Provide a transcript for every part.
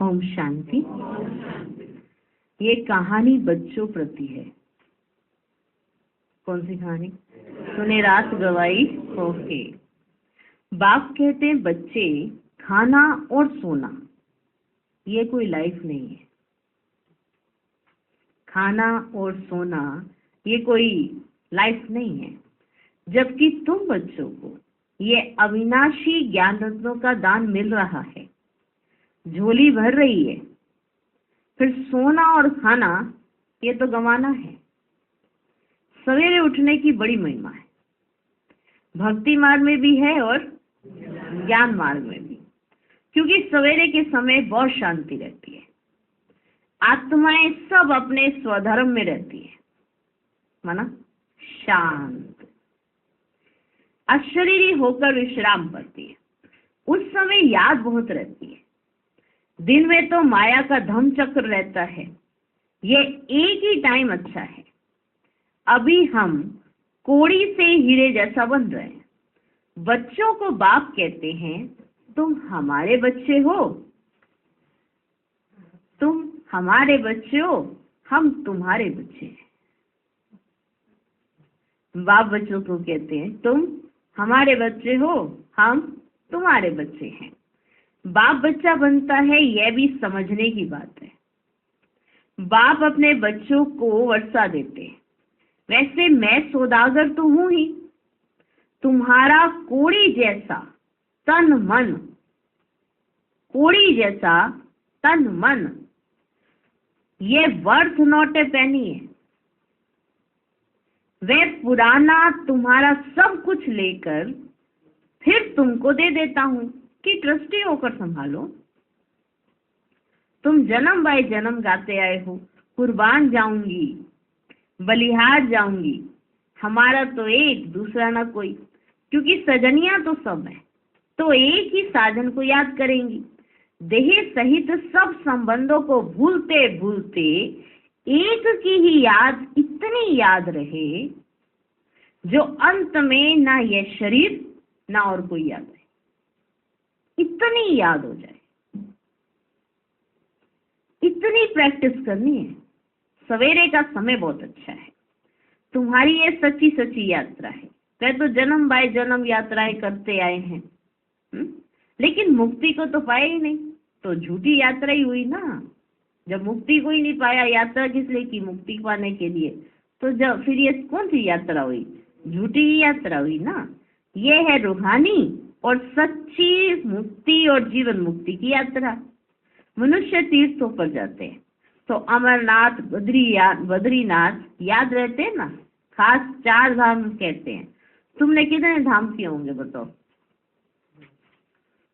ओम शांति। ये कहानी बच्चों प्रति है। कौन सी कहानी? तूने रात गवाई। ओके। बाप कहते हैं बच्चे, खाना और सोना ये कोई लाइफ नहीं है। खाना और सोना ये कोई लाइफ नहीं है, जबकि तुम बच्चों को ये अविनाशी ज्ञान रत्नों का दान मिल रहा है, झोली भर रही है। फिर सोना और खाना ये तो गंवाना है। सवेरे उठने की बड़ी महिमा है, भक्ति मार्ग में भी है और ज्ञान मार्ग में भी, क्योंकि सवेरे के समय बहुत शांति रहती है। आत्माएं सब अपने स्वधर्म में रहती है, माना शांत, अशरीरी होकर विश्राम करती है। उस समय याद बहुत रहती है। दिन में तो माया का धम चक्र रहता है। ये एक ही टाइम अच्छा है। अभी हम कोड़ी से हीरे जैसा बन रहे हैं। बच्चों को बाप कहते हैं, तुम हमारे बच्चे हो, तुम हमारे बच्चे हो, हम तुम्हारे बच्चे हैं। बाप बच्चों को कहते हैं, तुम हमारे बच्चे हो, हम तुम्हारे बच्चे हैं। बाप बच्चा बनता है, यह भी समझने की बात है। बाप अपने बच्चों को वर्षा देते हैं। वैसे मैं सौदागर तो हूं ही, तुम्हारा कोड़ी जैसा तन मन, कोड़ी जैसा तन मन, ये वर्थ नॉट ए पेनी है। वे पुराना तुम्हारा सब कुछ लेकर फिर तुमको दे देता हूं कि ट्रस्टी होकर संभालो। तुम जन्म बाय जन्म गाते आए हो, कुर्बान जाऊंगी, बलिहार जाऊंगी, हमारा तो एक, दूसरा ना कोई, क्योंकि सजनियां तो सब है, तो एक ही साधन को याद करेंगी। देह सहित सब संबंधों को भूलते भूलते एक की ही याद इतनी याद रहे, जो अंत में ना यह शरीर ना और कोई याद है, इतनी याद हो जाए। इतनी प्रैक्टिस करनी है। सवेरे का समय बहुत अच्छा है। तुम्हारी ये सच्ची सच्ची यात्रा है। वे तो जन्म बाय जन्म यात्राएं करते आए हैं, लेकिन मुक्ति को तो पाया ही नहीं, तो झूठी यात्रा ही हुई ना। जब मुक्ति को ही नहीं पाया, यात्रा किस लिए की? मुक्ति पाने के लिए। तो जब फिर ये कौन सी यात्रा हुई? झूठी ही यात्रा हुई ना। ये है रूहानी और सच्ची मुक्ति और जीवन मुक्ति की यात्रा। मनुष्य तीर्थों पर जाते हैं तो अमरनाथ, बद्रीनाथ याद रहते हैं ना, खास 4 धाम कहते हैं। तुमने कितने धाम किए होंगे बताओ?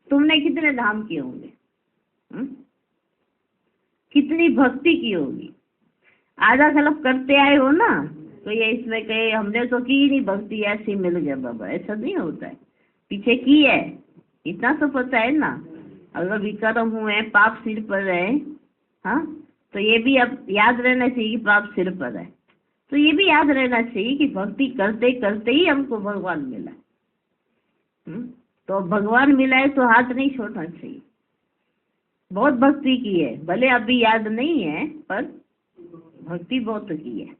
तुमने कितने धाम किए होंगे? कितनी भक्ति की होगी? आधा खलब करते आए हो ना, तो ये इसमें कहे हमने तो की नहीं भक्ति, ऐसी मिल गया बाबा, ऐसा नहीं होता है। पीछे की है, इतना तो पता है ना। अगर विक्रम हुए, पाप सिर पर है, हाँ, तो ये भी अब याद रहना चाहिए कि पाप सिर पर है। तो ये भी याद रहना चाहिए कि भक्ति करते करते ही हमको भगवान मिला। तो भगवान मिला है तो हाथ नहीं छोड़ना चाहिए। बहुत भक्ति की है, भले अभी याद नहीं है, पर भक्ति बहुत की है।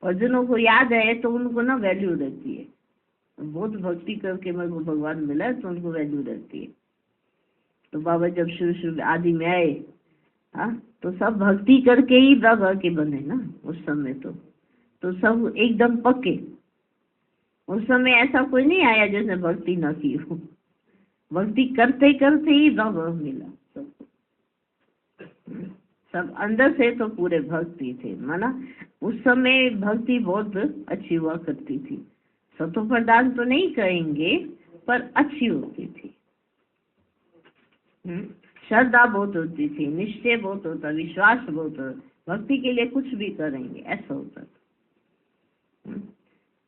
और जिन्हों को याद है तो उनको ना वैल्यू रहती है। बहुत भक्ति करके मेरे को भगवान मिला है तो उनको वैल्यू रहती है। तो बाबा जब शुरू आदि में आए, हाँ, तो सब भक्ति करके ही बाबा के बने ना। उस समय तो सब एकदम पक्के। उस समय ऐसा कोई नहीं आया जिसने भक्ति ना की हो। भक्ति करते करते ही बाबा मिला सबको। सब अंदर से तो पूरे भक्ति थे, माना उस समय भक्ति बहुत अच्छी हुआ करती थी। सतो प्रदान तो नहीं कहेंगे, पर अच्छी होती थी। श्रद्धा बहुत होती थी, निश्चय बहुत होता, विश्वास बहुत होता, भक्ति के लिए कुछ भी करेंगे ऐसा होता था।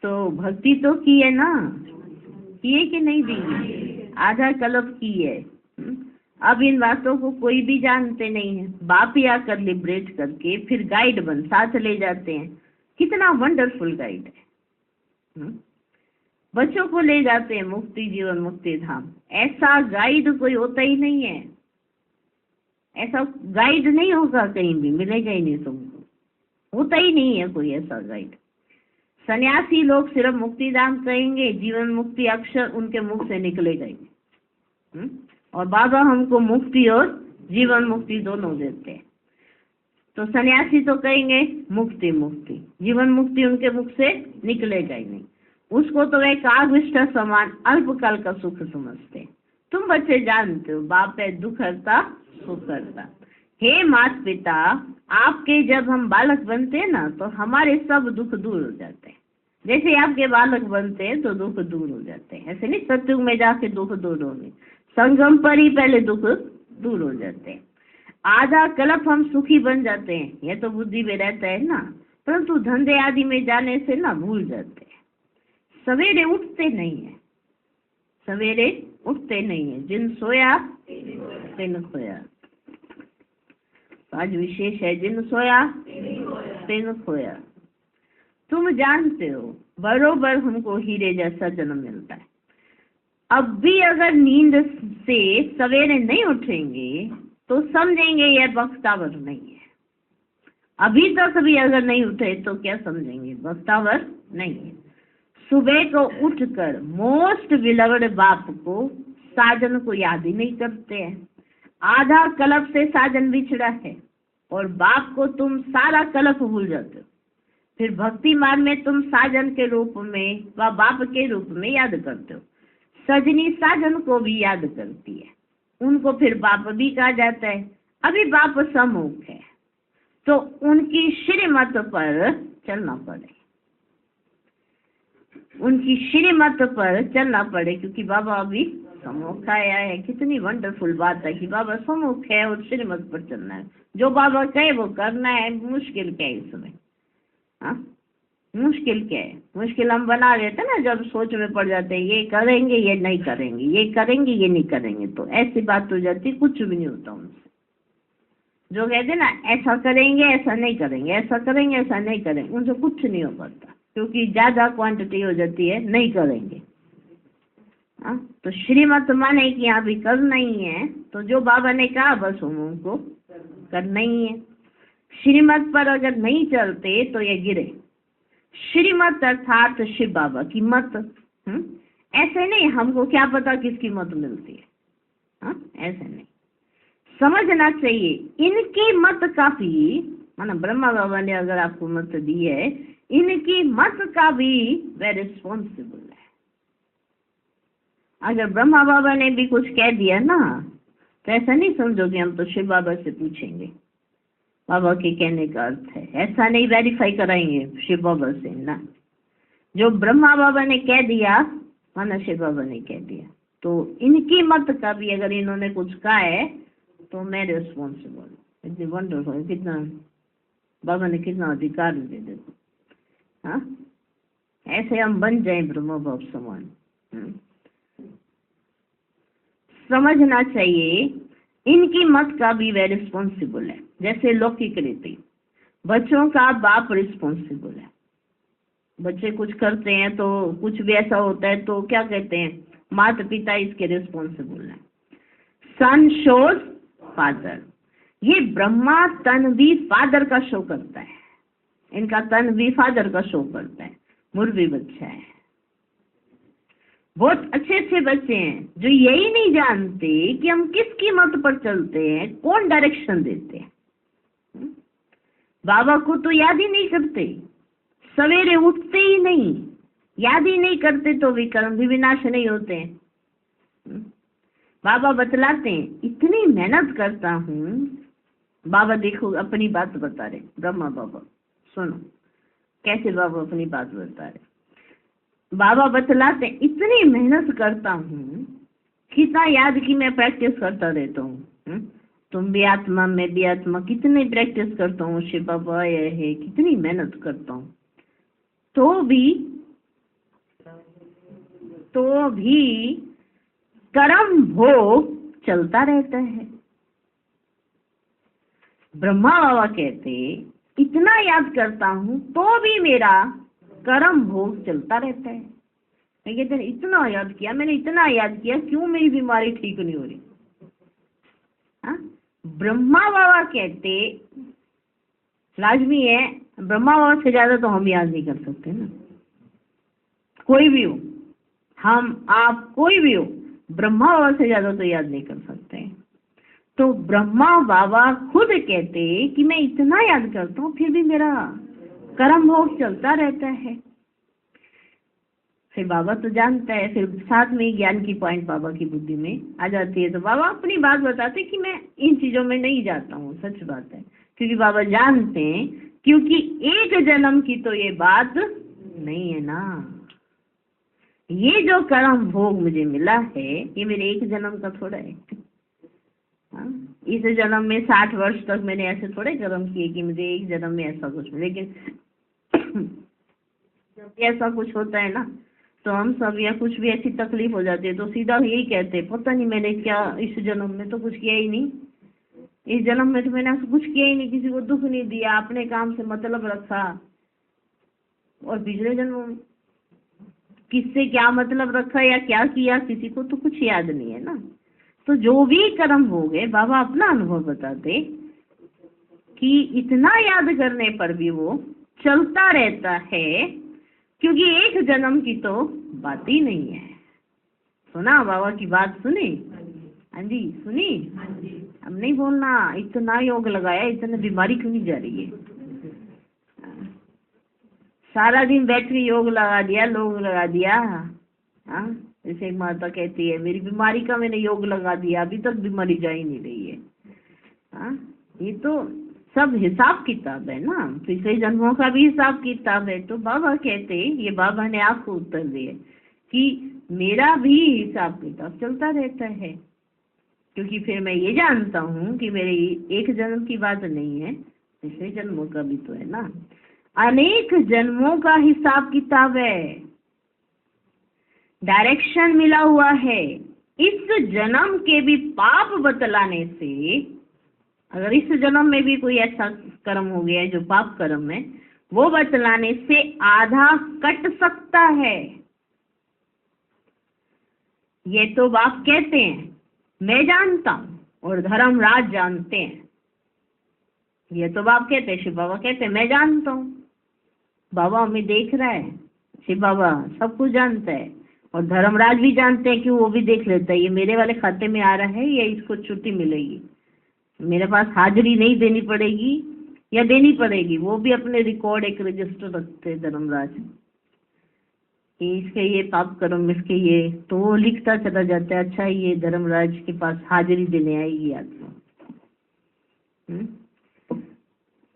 तो भक्ति तो की है ना, किए कि नहीं दी? आधा कल्प की है। अब इन बातों को कोई भी जानते नहीं है। बाप ही आकर लिबरेट करके फिर गाइड बन साथ ले जाते हैं। कितना वंडरफुल गाइड है। बच्चों को ले जाते हैं मुक्ति जीवन मुक्ति धाम। ऐसा गाइड कोई होता ही नहीं है। ऐसा गाइड नहीं होगा, कहीं भी मिलेगा ही नहीं तुमको, होता ही नहीं है कोई ऐसा गाइड। सन्यासी लोग सिर्फ मुक्तिदान कहेंगे, जीवन मुक्ति अक्षर उनके मुख से निकलेगा ही नहीं। और बाबा हमको मुक्ति और जीवन मुक्ति दोनों देते हैं। तो सन्यासी तो कहेंगे मुक्ति मुक्ति, जीवन मुक्ति उनके मुख से निकलेगा ही नहीं। उसको तो एक आविष्टा समान अल्पकाल का सुख समझते हैं। तुम बच्चे जानते हो बाप है दुख हरता सुख हरता। हे माता पिता, आपके जब हम बालक बनते हैं ना तो हमारे सब दुख दूर हो जाते हैं। जैसे आपके बालक बनते हैं तो दुख दूर हो जाते हैं, ऐसे नहीं सत्युग में जाके दुख दूर होंगे, संगम पर ही पहले दुख दूर हो जाते हैं। आधा कल्प हम सुखी बन जाते हैं, यह तो बुद्धि में रहता है ना, परंतु धंधे आदि में जाने से ना भूल जाते हैं। सवेरे उठते नहीं है, सवेरे उठते नहीं है, जिन सोया तिन खोया। आज विशेष है, जिन सोया तिन खोया। तुम जानते हो बरोबर हमको हीरे जैसा जन्म मिलता है। अब भी अगर नींद से सवेरे नहीं उठेंगे तो समझेंगे यह बख्तावर नहीं है। अभी तक भी अगर नहीं उठे तो क्या समझेंगे, बख्तावर नहीं है। सुबह को उठकर मोस्ट बिलवड बाप को साजन को याद ही नहीं करते हैं। आधा कल्प से साजन बिछड़ा है और बाप को तुम सारा कल्प भूल जाते हो। फिर भक्ति मार्ग में तुम साजन के रूप में व बाप के रूप में याद करते हो। सजनी साजन को भी याद करती है, उनको फिर बाप भी कहा जाता है। अभी बाप सम्मुख है तो उनकी श्रीमत पर चलना पड़े, उनकी श्रीमत पर चलना पड़े, क्योंकि बाबा अभी सम्मुख आया है। कितनी वंडरफुल बात है कि बाबा सम्मुख है और श्रीमत पर चलना है। जो बाबा कहे वो करना है। मुश्किल क्या है इसमें? हाँ, मुश्किल क्या है? मुश्किल हम बना देते ना, जब सोच में पड़ जाते हैं ये करेंगे ये नहीं करेंगे, ये करेंगे ये नहीं करेंगे, तो ऐसी बात हो जाती, कुछ भी नहीं होता उनसे। जो कहते ना ऐसा करेंगे ऐसा नहीं करेंगे, ऐसा करेंगे ऐसा नहीं करेंगे, उनसे कुछ नहीं हो पाता, क्योंकि ज्यादा क्वांटिटी हो जाती है, नहीं करेंगे। हाँ, तो श्रीमत माने कि यहाँ भी करना ही है, तो जो बाबा ने कहा बस उनको करना ही है। श्रीमत पर अगर नहीं चलते तो ये गिरे। श्रीमत अर्थात शिव बाबा की मत। ऐसे नहीं हमको क्या पता किसकी मत मिलती है। हाँ, ऐसे नहीं, समझना चाहिए इनकी मत काफी, माना ब्रह्मा बाबा ने अगर आपको मत दी है, इनकी मत का भी वे रिस्पॉन्सिबल है। अगर ब्रह्मा बाबा ने भी कुछ कह दिया ना तो ऐसा नहीं समझो कि हम तो शिव बाबा से पूछेंगे बाबा के कहने का अर्थ है, ऐसा नहीं वेरीफाई कराएंगे शिव बाबा से ना। जो ब्रह्मा बाबा ने कह दिया माना शिव बाबा ने कह दिया, तो इनकी मत का भी अगर इन्होंने कुछ कहा है तो मैं रिस्पॉन्सिबल हूँ। इतनी वंडरफुल, कितना बाबा ने कितना अधिकार दे देखो। हाँ, ऐसे हम बन जाए ब्रह्मा बाप समान। समझना चाहिए इनकी मत का भी वे रिस्पॉन्सिबल है। जैसे लौकिक रीति, बच्चों का बाप रिस्पॉन्सिबल है। बच्चे कुछ करते हैं तो कुछ भी ऐसा होता है तो क्या कहते हैं, माता पिता इसके रिस्पॉन्सिबल है। सन शोज फादर, ये ब्रह्मा तन भी फादर का शो करता है, इनका तन भी फादर का शो करता है। मुरबी बच्चा है, बहुत अच्छे अच्छे बच्चे हैं जो यही नहीं जानते कि हम किसकी मत पर चलते हैं, कौन डायरेक्शन देते हैं। बाबा को तो याद ही नहीं करते, सवेरे उठते ही नहीं, याद ही नहीं करते तो विकर्म भी विनाश नहीं होते हैं। बाबा बतलाते हैं इतनी मेहनत करता हूँ। बाबा देखो अपनी बात बता रहे, ब्रह्मा बाबा सुनो कैसे बाबा अपनी बात बता रहे। बाबा बतलाते इतनी मेहनत करता हूँ, कितना याद की मैं प्रैक्टिस करता रहता हूँ। तुम भी आत्मा मैं भी आत्मा, कितनी प्रैक्टिस करता हूँ शिव बाबा ये है, कितनी मेहनत करता हूँ, तो भी कर्म भोग चलता रहता है। ब्रह्मा बाबा कहते इतना याद करता हूँ तो भी मेरा कर्म भोग चलता रहता है। मैं कहते हैं इतना याद किया, मैंने इतना याद किया, क्यों मेरी बीमारी ठीक नहीं हो रही। हाँ, ब्रह्मा बाबा कहते, लाजमी है, ब्रह्मा बाबा से ज्यादा तो हम याद नहीं कर सकते ना, कोई भी हो, हम आप कोई भी हो, ब्रह्मा बाबा से ज्यादा तो याद नहीं कर सकते। तो ब्रह्मा बाबा खुद कहते कि मैं इतना याद करता हूँ फिर भी मेरा कर्म भोग चलता रहता है। फिर बाबा तो जानता है, फिर साथ में ही ज्ञान की पॉइंट बाबा की बुद्धि में आ जाती है। तो बाबा अपनी बात बताते कि मैं इन चीजों में नहीं जाता हूँ, सच बात है, क्योंकि बाबा जानते हैं, क्योंकि एक जन्म की तो ये बात नहीं है ना। ये जो कर्म भोग मुझे मिला है ये मेरे एक जन्म का थोड़ा है। इस जन्म में 60 वर्ष तक मैंने ऐसे थोड़े कर्म किए कि मुझे एक जन्म में ऐसा कुछ, लेकिन जब ऐसा कुछ होता है ना तो हम सब, या कुछ भी ऐसी तकलीफ हो जाती है तो सीधा यही कहते हैं, पता नहीं मैंने क्या इस जन्म में तो कुछ किया ही नहीं, इस जन्म में तो मैंने कुछ किया ही नहीं, किसी को दुख नहीं दिया, अपने काम से मतलब रखा। और पिछले जन्म में किससे क्या मतलब रखा या क्या किया किसी को तो कुछ याद नहीं है ना। तो जो भी कर्म हो गए, बाबा अपना अनुभव बताते कि इतना याद करने पर भी वो चलता रहता है, क्योंकि एक जन्म की तो बात ही नहीं है। सुना बाबा की बात, सुनी? हाँ जी, सुनी? अब नहीं बोलना, इतना योग लगाया, इतना बीमारी क्यों नहीं जा रही है? सारा दिन बैठ के योग लगा दिया, लोग लगा दिया। हाँ, जैसे एक माता कहती है मेरी बीमारी का मैंने योग लगा दिया, अभी तक बीमारी जा ही नहीं रही है। हाँ, ये तो सब हिसाब किताब है ना, पिछले जन्मों का भी हिसाब किताब है। तो बाबा कहते, ये बाबा ने आपको उत्तर दिए कि मेरा भी हिसाब किताब चलता रहता है, क्योंकि फिर मैं ये जानता हूँ कि मेरे एक जन्म की बात नहीं है, पिछले जन्मों का भी तो है ना, अनेक जन्मों का हिसाब किताब है, डायरेक्शन मिला हुआ है। इस जन्म के भी पाप बतलाने से, अगर इस जन्म में भी कोई ऐसा कर्म हो गया है जो पाप कर्म है, वो बतलाने से आधा कट सकता है। ये तो बाप कहते हैं, मैं जानता हूं और धर्मराज जानते हैं। ये तो बाप कहते हैं, शिव बाबा कहते हैं मैं जानता हूँ, बाबा हमें देख रहा है, शिव बाबा सब कुछ जानता है, और धर्मराज भी जानते हैं कि वो भी देख लेता है ये मेरे वाले खाते में आ रहा है या इसको छुट्टी मिलेगी, मेरे पास हाजिरी नहीं देनी पड़ेगी या देनी पड़ेगी। वो भी अपने रिकॉर्ड एक रजिस्टर रखते हैं धर्मराज कि इसके ये पाप कर्म, इसके ये, तो वो लिखता चला जाता है। अच्छा, ये धर्मराज के पास हाजिरी देने आएगी आत्मा।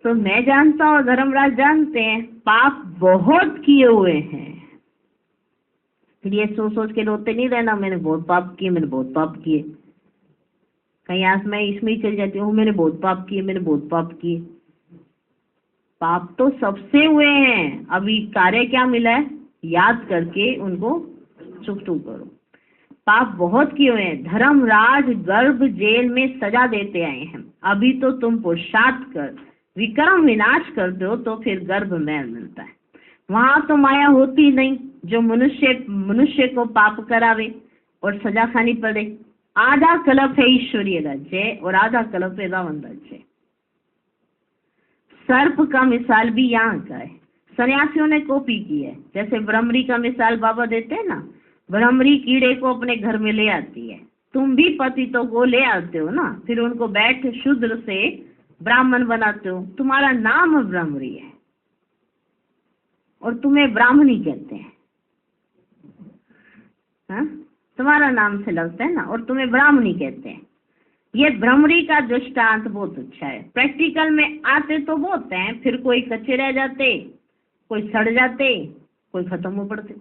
तो मैं जानता हूँ, धर्मराज जानते हैं, पाप बहुत किए हुए हैं। फिर ये सोच सोच के रोते नहीं रहना मैंने बहुत पाप किए, मैंने बहुत पाप किए। कहीं आज मैं इसमें ही चल जाती हूँ, मैंने बहुत पाप किए, मैंने बहुत पाप किए। पाप तो सबसे हुए हैं, अभी कार्य क्या मिला है, याद करके उनको चुप करो। पाप बहुत किए हुए हैं। धर्मराज गर्भ जेल में सजा देते आए हैं, अभी तो तुम पुरुषार्थ कर विक्रम विनाश कर दो तो फिर गर्भ में मिलता है। वहां तो माया होती नहीं जो मनुष्य को पाप करावे और सजा खानी पड़े। आधा कल्प है ईश्वरीय राज्य और आधा कल्प है रावण राज्य। सर्प का मिसाल भी यहाँ का है, सन्यासियों ने कॉपी की है। जैसे भ्रमरी का मिसाल बाबा देते हैं ना, भ्रमरी कीड़े को अपने घर में ले आती है, तुम भी पतितों को ले आते हो ना, फिर उनको बैठ शूद्र से ब्राह्मण बनाते हो। तुम्हारा नाम भ्रमरी है और तुम्हें ब्राह्मणी कहते हैं, हाँ? तुम्हारा नाम से लगता है ना, और तुम्हें ब्राह्मणी कहते हैं। ये भ्रमरी का दृष्टांत बहुत अच्छा है। प्रैक्टिकल में आते तो बहुत हैं, फिर कोई कच्चे रह जाते, कोई सड़ जाते, कोई खत्म हो पड़ते।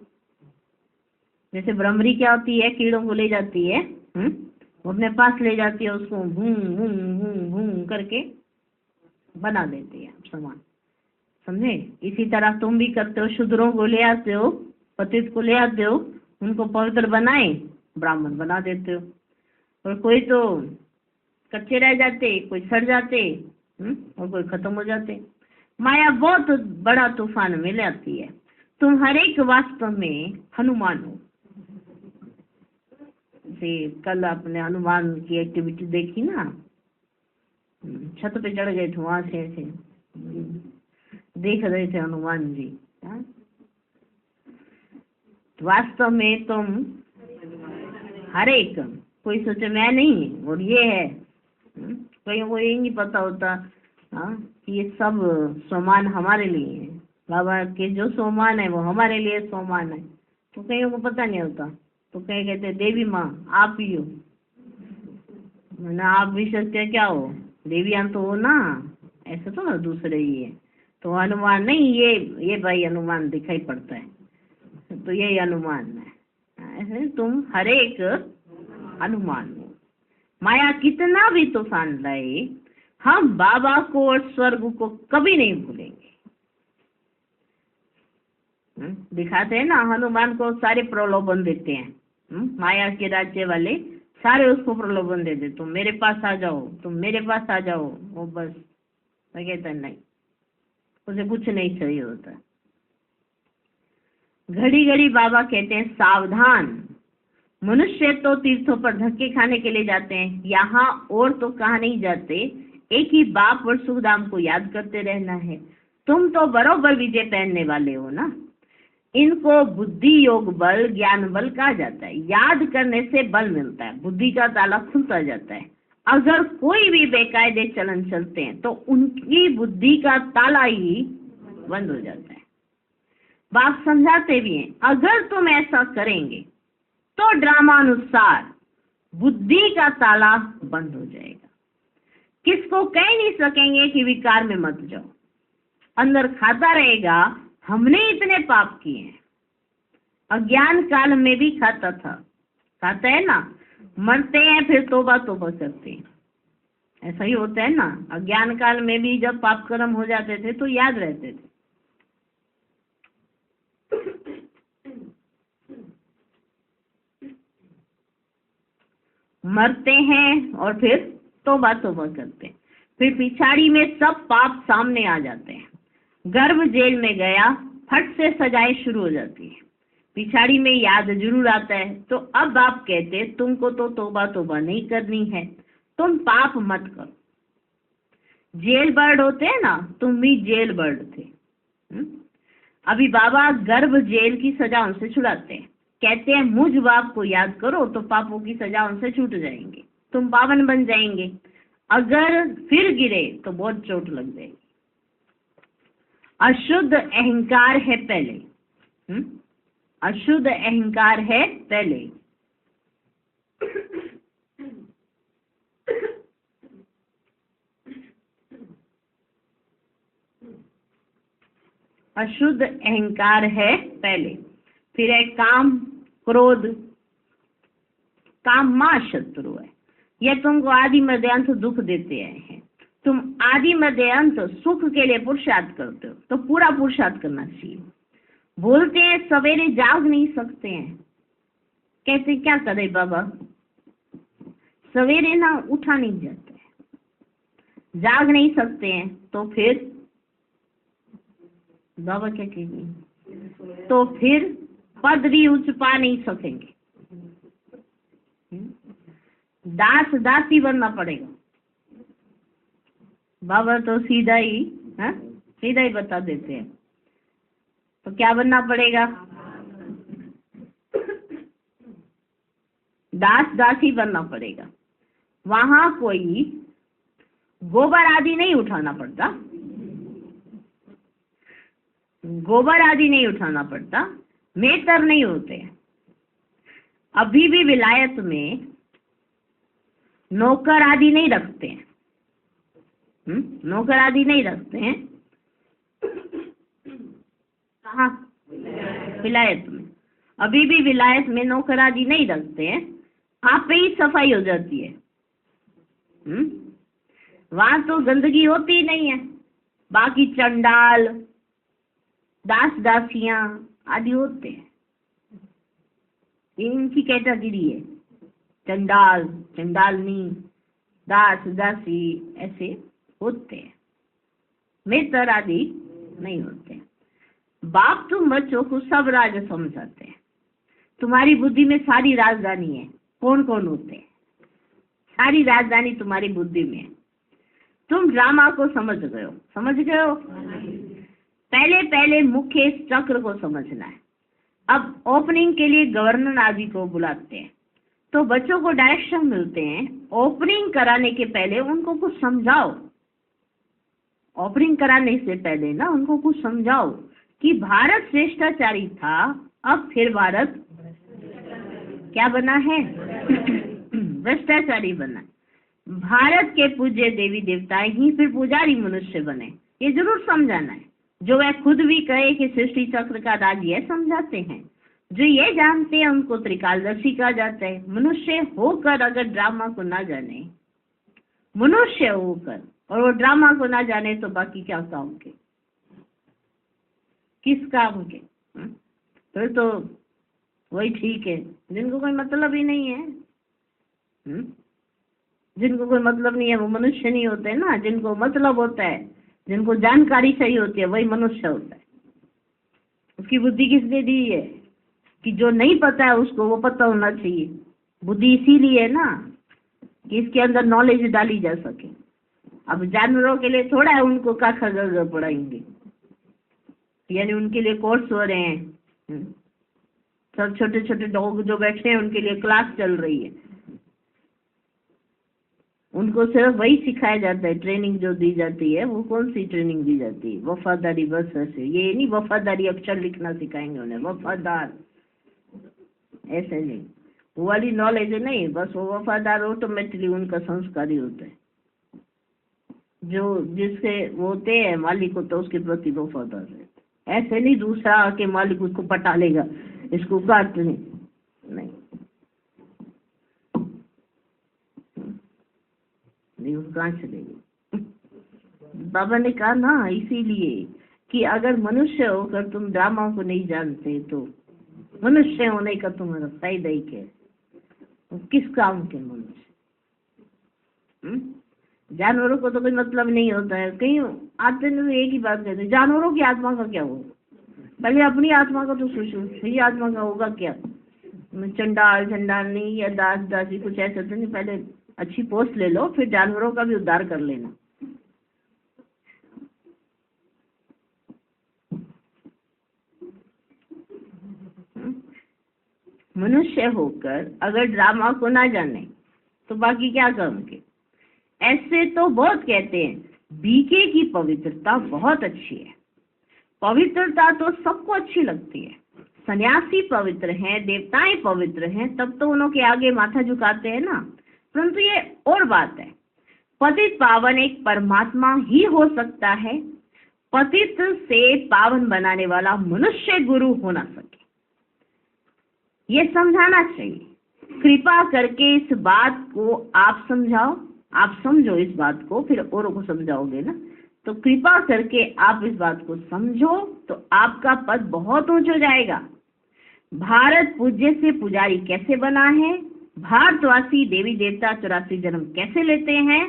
जैसे भ्रमरी क्या होती है, कीड़ों को ले जाती है, वो अपने पास ले जाती है, उसको भूं भूं भूं भूं करके बना देती है सामान, समझे? इसी तरह तुम भी करते हो, शूद्रों को ले आते हो, पतित को ले आते हो, उनको पवित्र बनाए ब्राह्मण बना देते हो। और कोई तो कच्चे रह जाते, कोई सड़ जाते, और कोई खत्म हो जाते। माया बहुत बड़ा तूफान में ले आती है। तुम हर एक वास्तव में हनुमान हो। कल आपने हनुमान की एक्टिविटी देखी ना, छत पे चढ़ गए थे, वहां से ऐसे देख रहे थे हनुमान जी। हाँ? वास्तव में तुम हर एक, कोई सोचे मैं नहीं और ये है, कहीं को ये नहीं पता होता हाँ कि ये सब सामान हमारे लिए है, बाबा के जो सामान है वो हमारे लिए सामान है, तो कईयों को पता नहीं होता। तो कहीं कहते देवी माँ आप ही हो, मैंने आप भी सत्य क्या हो, देवियां तो हो ना, ऐसा तो ना दूसरे ही है। तो हनुमान नहीं, ये भाई हनुमान दिखाई पड़ता है, तो यही हनुमान है। ऐसे तुम हर एक हनुमान हो। माया कितना भी तूफान लाए, हम बाबा को और स्वर्ग को कभी नहीं भूलेंगे। दिखाते हैं ना, हनुमान को सारे प्रलोभन देते हैं, माया के राज्य वाले सारे उसको प्रलोभन देते, तुम मेरे पास आ जाओ, तुम मेरे पास आ जाओ। वो बस मैं कहता नहीं, उसे कुछ नहीं चाहिए होता। घड़ी घड़ी बाबा कहते हैं सावधान, मनुष्य तो तीर्थों पर धक्के खाने के लिए जाते हैं, यहाँ और तो कहाँ नहीं जाते, एक ही बाप और सुखधाम को याद करते रहना है। तुम तो बरोबर विजय पहनने वाले हो ना। इनको बुद्धि योग बल ज्ञान बल कहा जाता है। याद करने से बल मिलता है, बुद्धि का ताला खुलता जाता है। अगर कोई भी बेकायदे चलन चलते हैं तो उनकी बुद्धि का ताला ही बंद हो जाता है। बाप समझाते भी हैं, अगर तुम ऐसा करेंगे तो ड्रामानुसार बुद्धि का ताला बंद हो जाएगा। किसको कह नहीं सकेंगे कि विकार में मत जाओ, अंदर खाता रहेगा हमने इतने पाप किए हैं। अज्ञान काल में भी खाता था, खाता है ना, मरते हैं फिर तौबा तौबा करते हैं, ऐसा ही होता है ना। अज्ञान काल में भी जब पाप कर्म हो जाते थे तो याद रहते थे। मरते हैं और फिर तौबा तौबा करते हैं, फिर पिछाड़ी में सब पाप सामने आ जाते हैं। गर्भ जेल में गया, फट से सजाएं शुरू हो जाती है, पिछाड़ी में याद जरूर आता है। तो अब आप कहते तुमको तो तौबा तौबा नहीं करनी है, तुम पाप मत करो। जेल बर्ड होते हैं ना, तुम भी जेल बर्ड थे। अभी बाबा गर्भ जेल की सजा उनसे छुड़ाते हैं, कहते हैं मुझ बाप को याद करो तो पापों की सजा उनसे छूट जाएंगे, तुम पावन बन जाएंगे। अगर फिर गिरे तो बहुत चोट लग जाएगी। अशुद्ध अहंकार है पहले, अशुद्ध अहंकार है पहले। अशुद्ध अहंकार है पहले, फिर है काम क्रोध। काम मां शत्रु है, यह तुमको आदि मध्य अंत दुख देते आए हैं। तुम आदि मध्य अंत सुख के लिए पुरुषार्थ करते हो, तो पूरा पुरुषार्थ करना चाहिए। बोलते हैं सवेरे जाग नहीं सकते हैं, कहते क्या करे बाबा, सवेरे ना उठा नहीं जाता है, जाग नहीं सकते हैं, तो फिर बाबा क्या कहेंगे, तो फिर पद भी उच्च पा नहीं सकेंगे, दास दासी बनना पड़ेगा। बाबा तो सीधा ही बता देते हैं, तो क्या बनना पड़ेगा, दास दासी बनना पड़ेगा। वहां कोई गोबर आदि नहीं उठाना पड़ता, गोबर आदि नहीं उठाना पड़ता, मेटर नहीं होते। अभी भी विलायत में नौकर आदि नहीं रखते हैं, नौकर आदि नहीं रखते हैं। कहाँ? विलायत में। अभी भी विलायत में नौकर आदि नहीं रखते हैं, आप पे ही सफाई हो जाती है। वहां तो गंदगी होती ही नहीं है। बाकी चंडाल दास दासियां आदि होते हैं, इनकी कैटेगरी है। चंडाल चंडालनी दास दासी ऐसे होते हैं, मेतर आदि नहीं होते। बाप तुम बच्चों को सब राज समझाते हैं, तुम्हारी बुद्धि में सारी राजधानी है। कौन कौन होते हैं? सारी राजधानी तुम्हारी बुद्धि में है। तुम ड्रामा को समझ गए हो, समझ गए हो। पहले पहले मुख्य चक्र को समझना है। अब ओपनिंग के लिए गवर्नर आदि को बुलाते हैं, तो बच्चों को डायरेक्शन मिलते हैं। ओपनिंग कराने के पहले उनको कुछ समझाओ, ओपनिंग कराने से पहले ना उनको कुछ समझाओ कि भारत श्रेष्ठाचारी था, अब फिर भारत क्या बना है? भ्रष्टाचारी बना। भारत के पूज्य देवी देवता ही फिर पुजारी मनुष्य बने, ये जरूर समझाना है। जो वह खुद भी कहे कि सृष्टि चक्र का राज यह समझाते हैं, जो ये जानते हैं उनको त्रिकालदर्शी कहा जाता है। मनुष्य होकर अगर ड्रामा को ना जाने, मनुष्य होकर और वो ड्रामा को ना जाने, तो बाकी क्या काम के, किस काम के? फिर तो वही ठीक है जिनको कोई मतलब ही नहीं है। जिनको कोई मतलब नहीं है वो मनुष्य नहीं होते ना। जिनको मतलब होता है, जिनको जानकारी चाहिए होती है, वही मनुष्य होता है। उसकी बुद्धि किसने दी है कि जो नहीं पता है उसको वो पता होना चाहिए। बुद्धि इसीलिए है ना कि इसके अंदर नॉलेज डाली जा सके। अब जानवरों के लिए थोड़ा है उनको का ख ग घ पढ़ाएंगे, यानी उनके लिए कोर्स हो रहे हैं। सब छोटे छोटे डॉग जो बैठे हैं उनके लिए क्लास चल रही है। उनको सिर्फ वही सिखाया जाता है, ट्रेनिंग जो दी जाती है वो कौन सी ट्रेनिंग दी जाती है? वफादारी, बस ऐसे। ये नहीं वफादारी अक्षर लिखना सिखाएंगे उन्हें, वफादार ऐसे नहीं, वो वाली नॉलेज नहीं। बस वो वफादार ऑटोमेटिकली उनका संस्कार ही होता है। जो जिससे वो होते हैं मालिक होता है उसके प्रति वफादार रहते। ऐसे नहीं दूसरा आके मालिक उसको पटा लेगा, इसको काट नहीं। नहीं वो कहाँ चलेगी? बाबा ने कहा ना इसीलिए कि अगर मनुष्य होकर तुम ड्रामा को नहीं जानते तो मनुष्य होने का तुम्हारा फायदा ही क्या? किस काम के मनुष्य? जानवरों को तो कोई मतलब नहीं होता है। कहीं आते नहीं एक ही बात कहते, जानवरों की आत्मा का क्या होगा? पहले अपनी आत्मा का तो सोचो, ये आत्मा का होगा क्या? चंडाल चंडाल नहीं या दास दासी कुछ ऐसा तो नहीं। पहले अच्छी पोस्ट ले लो, फिर जानवरों का भी उद्धार कर लेना। मनुष्य होकर अगर ड्रामा को ना जाने तो बाकी क्या काम के? ऐसे तो बहुत कहते हैं बीके की पवित्रता बहुत अच्छी है। पवित्रता तो सबको अच्छी लगती है। सन्यासी पवित्र हैं, देवताएं पवित्र हैं, तब तो उन्हों के आगे माथा झुकाते हैं ना। परंतु ये और बात है, पतित पावन एक परमात्मा ही हो सकता है। पतित से पावन बनाने वाला मनुष्य गुरु हो ना सके, ये समझाना चाहिए। कृपा करके इस बात को आप समझाओ, आप समझो इस बात को, फिर औरों को समझाओगे ना। तो कृपा करके आप इस बात को समझो तो आपका पद बहुत ऊंच हो जाएगा। भारत पूज्य से पुजारी कैसे बना है, भारतवासी देवी देवता 84 जन्म कैसे लेते हैं,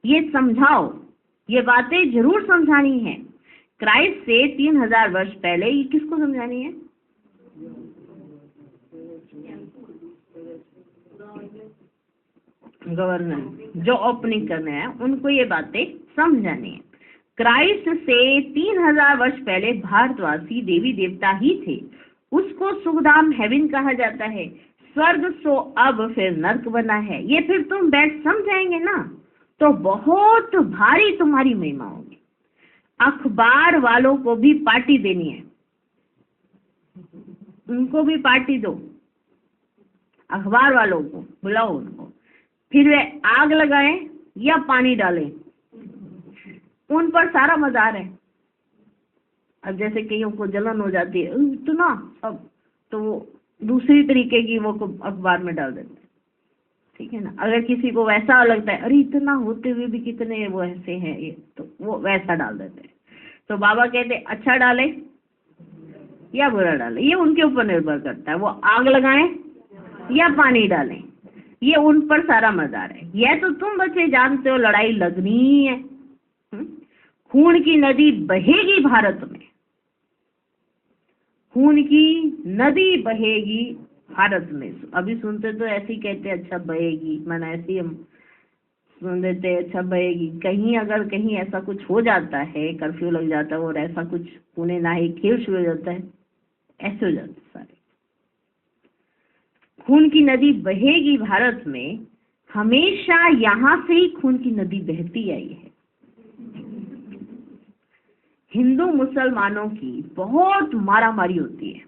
ये समझाओ। ये बातें जरूर समझानी है। क्राइस्ट से 3000 वर्ष पहले ये किसको समझानी है? गवर्नर जो ओपनिंग करने हैं उनको ये बातें समझानी है। क्राइस्ट से 3000 वर्ष पहले भारतवासी देवी देवता ही थे। उसको सुखधाम हेवन कहा जाता है। स्वर्ग सो अब फिर नर्क बना है। ये फिर तुम बैठ समझाएंगे ना तो बहुत भारी तुम्हारी महिमा होगी। अखबार वालों को भी पार्टी देनी है, उनको भी पार्टी दो। अखबार वालों को बुलाओ उनको, फिर वे आग लगाएं या पानी डालें, उन पर सारा मज़ार है। अब जैसे कईयों को जलन हो जाती है इतना, अब तो वो दूसरी तरीके की वो अखबार में डाल देते हैं, ठीक है ना। अगर किसी को वैसा लगता है अरे इतना होते हुए भी कितने वो ऐसे हैं ये, तो वो वैसा डाल देते हैं। तो बाबा कहते हैं अच्छा डाले या बुरा डाले, ये उनके ऊपर निर्भर करता है। वो आग लगाएं या पानी डालें, ये उन पर सारा मज़ार है। यह तो तुम बच्चे जानते हो लड़ाई लगनी है। खून की नदी बहेगी भारत में, खून की नदी बहेगी भारत में। अभी सुनते तो ऐसे ही कहते अच्छा बहेगी, माना ऐसी हम सुन देते, अच्छा भाई कहीं अगर कहीं ऐसा कुछ हो जाता है, कर्फ्यू लग जाता है और ऐसा कुछ पुणे नाही खेल शुरू हो जाता है, ऐसे हो जाते सारे। खून की नदी बहेगी भारत में, हमेशा यहाँ से ही खून की नदी बहती आई है। हिंदू मुसलमानों की बहुत मारामारी होती है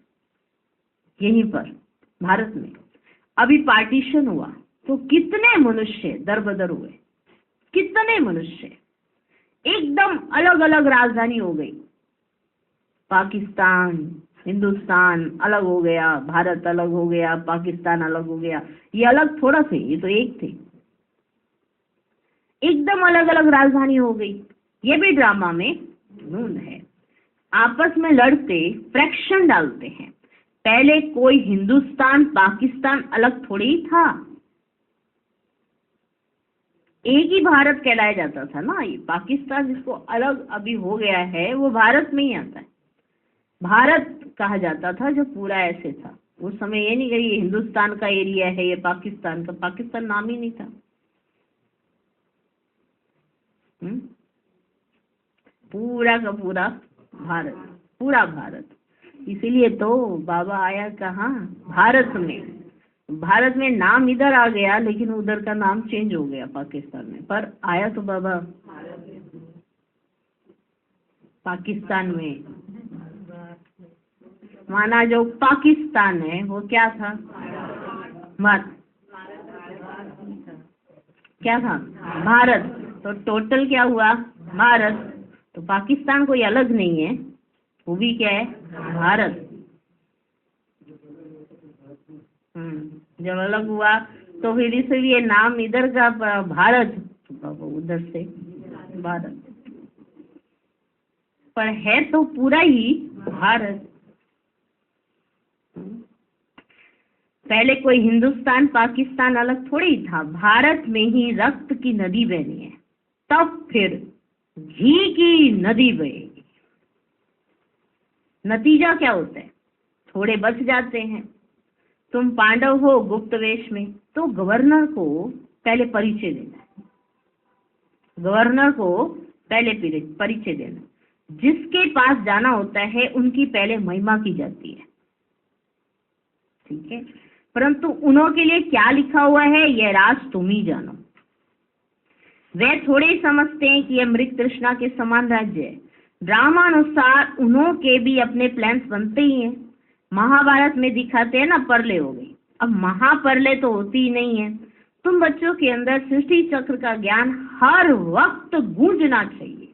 यहीं पर भारत में। अभी पार्टीशन हुआ तो कितने मनुष्य दरबदर हुए, कितने मनुष्य, एकदम अलग अलग राजधानी हो गई। पाकिस्तान हिंदुस्तान अलग हो गया, भारत अलग हो गया, पाकिस्तान अलग हो गया। ये अलग थोड़ा थे, ये तो एक थे। एकदम अलग अलग राजधानी हो गई। ये भी ड्रामा में नून है। आपस में लड़ते, फ्रैक्शन डालते हैं। पहले कोई हिंदुस्तान पाकिस्तान अलग थोड़ी ही था, एक ही भारत कहलाया जाता था ना। ये पाकिस्तान जिसको अलग अभी हो गया है वो भारत में ही आता है। भारत कहा जाता था जो पूरा ऐसे था। उस समय ये नहीं कि ये हिंदुस्तान का एरिया है, ये पाकिस्तान का, पाकिस्तान नाम ही नहीं था। पूरा का पूरा भारत, पूरा भारत। इसीलिए तो बाबा आया कहाँ, भारत में। भारत में नाम इधर आ गया लेकिन उधर का नाम चेंज हो गया पाकिस्तान में, पर आया तो बाबा पाकिस्तान में। माना जो पाकिस्तान है वो क्या था, क्या था, भारत। तो टोटल क्या हुआ, भारत। तो पाकिस्तान कोई अलग नहीं है, वो भी क्या है, भारत। जब अलग हुआ तो फिर इसलिए नाम इधर का भारत, उधर से भारत, पर है तो पूरा ही भारत। पहले कोई हिंदुस्तान पाकिस्तान अलग थोड़ी ही था। भारत में ही रक्त की नदी बहनी है, तब फिर घी की नदी बहेगी। नतीजा क्या होता है, थोड़े बच जाते हैं। तुम पांडव हो गुप्त वेश में, तो गवर्नर को पहले परिचय देना है, गवर्नर को पहले परिचय देना। जिसके पास जाना होता है उनकी पहले महिमा की जाती है, ठीक है। परंतु उन्हों के लिए क्या लिखा हुआ है यह राज तुम ही जानो। वे थोड़े ही समझते हैं कि यह मृग तृष्णा के समान राज्य है। ड्रामानुसार उन्हों के भी अपने प्लान्स बनते ही हैं। महाभारत में दिखाते हैं ना, परले हो गई। अब महापरले तो होती ही नहीं है। तुम बच्चों के अंदर सृष्टि चक्र का ज्ञान हर वक्त गूंजना चाहिए।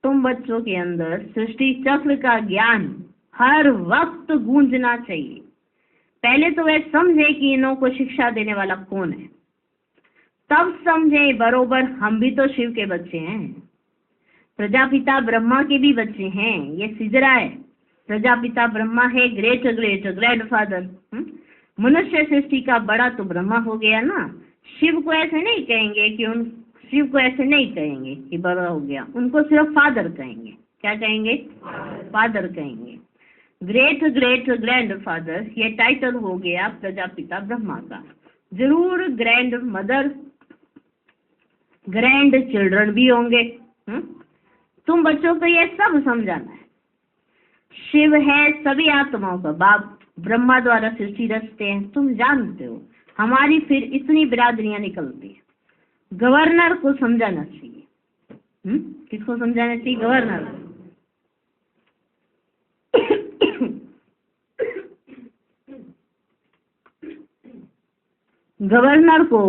तुम बच्चों के अंदर सृष्टि चक्र का ज्ञान हर वक्त गूंजना चाहिए। पहले तो वे समझे कि इन्हों को शिक्षा देने वाला कौन है, तब समझे बरोबर हम भी तो शिव के बच्चे हैं, प्रजापिता ब्रह्मा के भी बच्चे हैं। ये सिजरा है, प्रजापिता ब्रह्मा है, ग्रेट ग्रेट ग्रैंडफादर। मनुष्य सृष्टि का बड़ा तो ब्रह्मा हो गया ना। शिव को ऐसे नहीं कहेंगे कि शिव को ऐसे नहीं कहेंगे कि बड़ा हो गया, उनको सिर्फ फादर कहेंगे। क्या कहेंगे, फादर कहेंगे। ग्रेट ग्रेट ग्रैंडफादर ये टाइटल हो गया प्रजापिता ब्रह्मा का। जरूर ग्रैंड मदर, ग्रैंड चिल्ड्रन भी होंगे। तुम बच्चों को ये सब समझाना है। शिव है सभी आत्माओं का बाप, ब्रह्मा द्वारा सृष्टि रचते हैं, तुम जानते हो। हमारी फिर इतनी बिरादरियां निकलती है। गवर्नर को समझाना चाहिए। किसको समझाना चाहिए, गवर्नर। गवर्नर को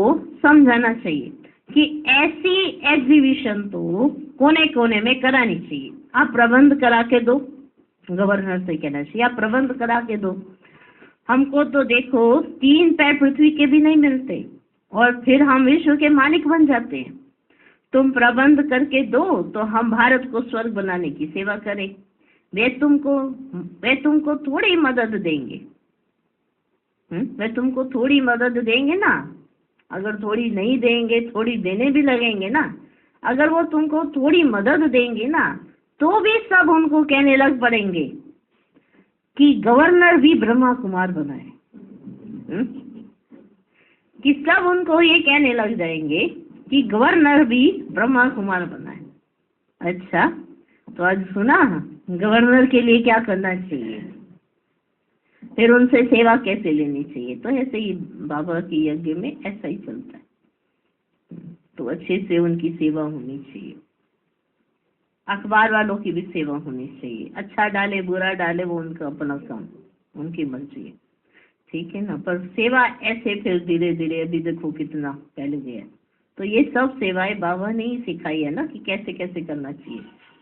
समझाना चाहिए कि ऐसी एग्जीबिशन तो कोने कोने में करानी चाहिए। आप प्रबंध करा के दो, गवर्नर से कहना चाहिए आप प्रबंध करा के दो। हमको तो देखो 3 पैर पृथ्वी के भी नहीं मिलते और फिर हम विश्व के मालिक बन जाते हैं। तुम प्रबंध करके दो तो हम भारत को स्वर्ग बनाने की सेवा करें। वे तुमको थोड़ी मदद देंगे। वे तुमको थोड़ी मदद देंगे ना। अगर थोड़ी नहीं देंगे, थोड़ी देने भी लगेंगे ना। अगर वो तुमको थोड़ी मदद देंगे ना, तो भी सब उनको कहने लग पड़ेंगे कि गवर्नर भी ब्रह्मा कुमार बनाए। कि सब उनको ये कहने लग जाएंगे कि गवर्नर भी ब्रह्मा कुमार बना है। अच्छा, तो आज सुना गवर्नर के लिए क्या करना चाहिए, फिर उनसे सेवा कैसे लेनी चाहिए। तो ऐसे ही बाबा के यज्ञ में ऐसा ही चलता है। तो अच्छे से उनकी सेवा होनी चाहिए, अखबार वालों की भी सेवा होनी चाहिए। अच्छा डाले बुरा डाले वो उनका अपना काम, उनकी मर्जी है, ठीक है ना। पर सेवा ऐसे फिर धीरे धीरे अभी देखो कितना फैल गया। तो ये सब सेवाएं बाबा ने ही सिखाई है ना कि कैसे कैसे करना चाहिए।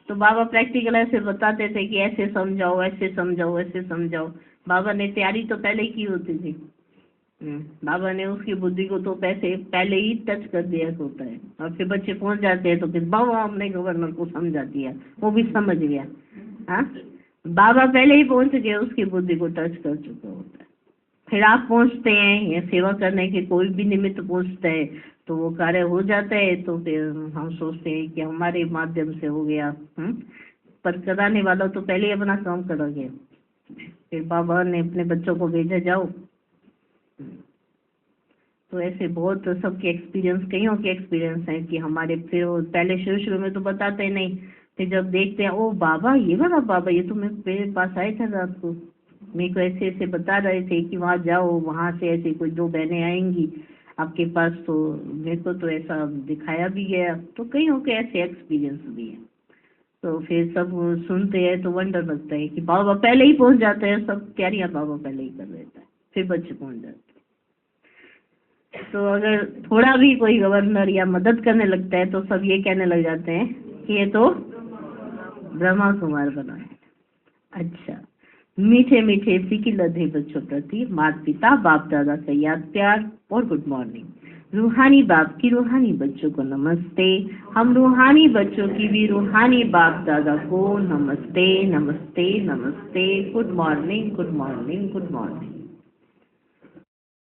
तो बाबा प्रैक्टिकल ऐसे बताते थे कि ऐसे समझाओ ऐसे समझाओ ऐसे समझाओ। बाबा ने तैयारी तो पहले ही की होती थी। बाबा ने उसकी बुद्धि को तो पहले ही टच कर दिया होता है। और फिर बच्चे पहुंच जाते हैं तो फिर बाबा हमने गवर्नर को समझा दिया, वो भी समझ गया। हाँ, बाबा पहले ही पहुंच गए, उसकी बुद्धि को टच कर चुका होता है। फिर आप पहुंचते हैं या सेवा करने के कोई भी निमित्त पहुंचता है तो वो कार्य हो जाता है। तो फिर हम सोचते हैं कि हमारे माध्यम से हो गया। पर कराने वाला तो पहले ही अपना काम करा गया। फिर बाबा ने अपने बच्चों को भेजा, जाओ। तो ऐसे बहुत सबके एक्सपीरियंस, कईयों के एक्सपीरियंस हैं कि हमारे फिर पहले शुरू में तो बताते नहीं, फिर जब देखते हैं ओ बाबा ये वाला बाबा, ये तो मेरे पास आए थे रात को, मेरे को ऐसे ऐसे बता रहे थे कि वहाँ जाओ, वहाँ से ऐसे कोई 2 बहनें आएंगी आपके पास। तो मेरे को तो ऐसा दिखाया भी गया। तो कईयों के ऐसे एक्सपीरियंस भी है। तो फिर सब सुनते हैं तो वंडर लगता है कि बाबा पहले ही पहुंच जाते हैं, सब तैयारियां बाबा पहले ही कर देता है, फिर बच्चे पहुंच जाते हैं। तो अगर थोड़ा भी कोई गवर्नर या मदद करने लगता है तो सब ये कहने लग जाते हैं कि ये तो ब्रह्मा कुमार बना है। अच्छा, मीठे मीठे फीकी लधे बच्चों प्रति माता पिता बाप दादा का याद प्यार और गुड मॉर्निंग। रूहानी बाप की रूहानी बच्चों को नमस्ते। हम रूहानी बच्चों की भी रूहानी बाप दादा को नमस्ते नमस्ते नमस्ते। Good morning good morning good morning.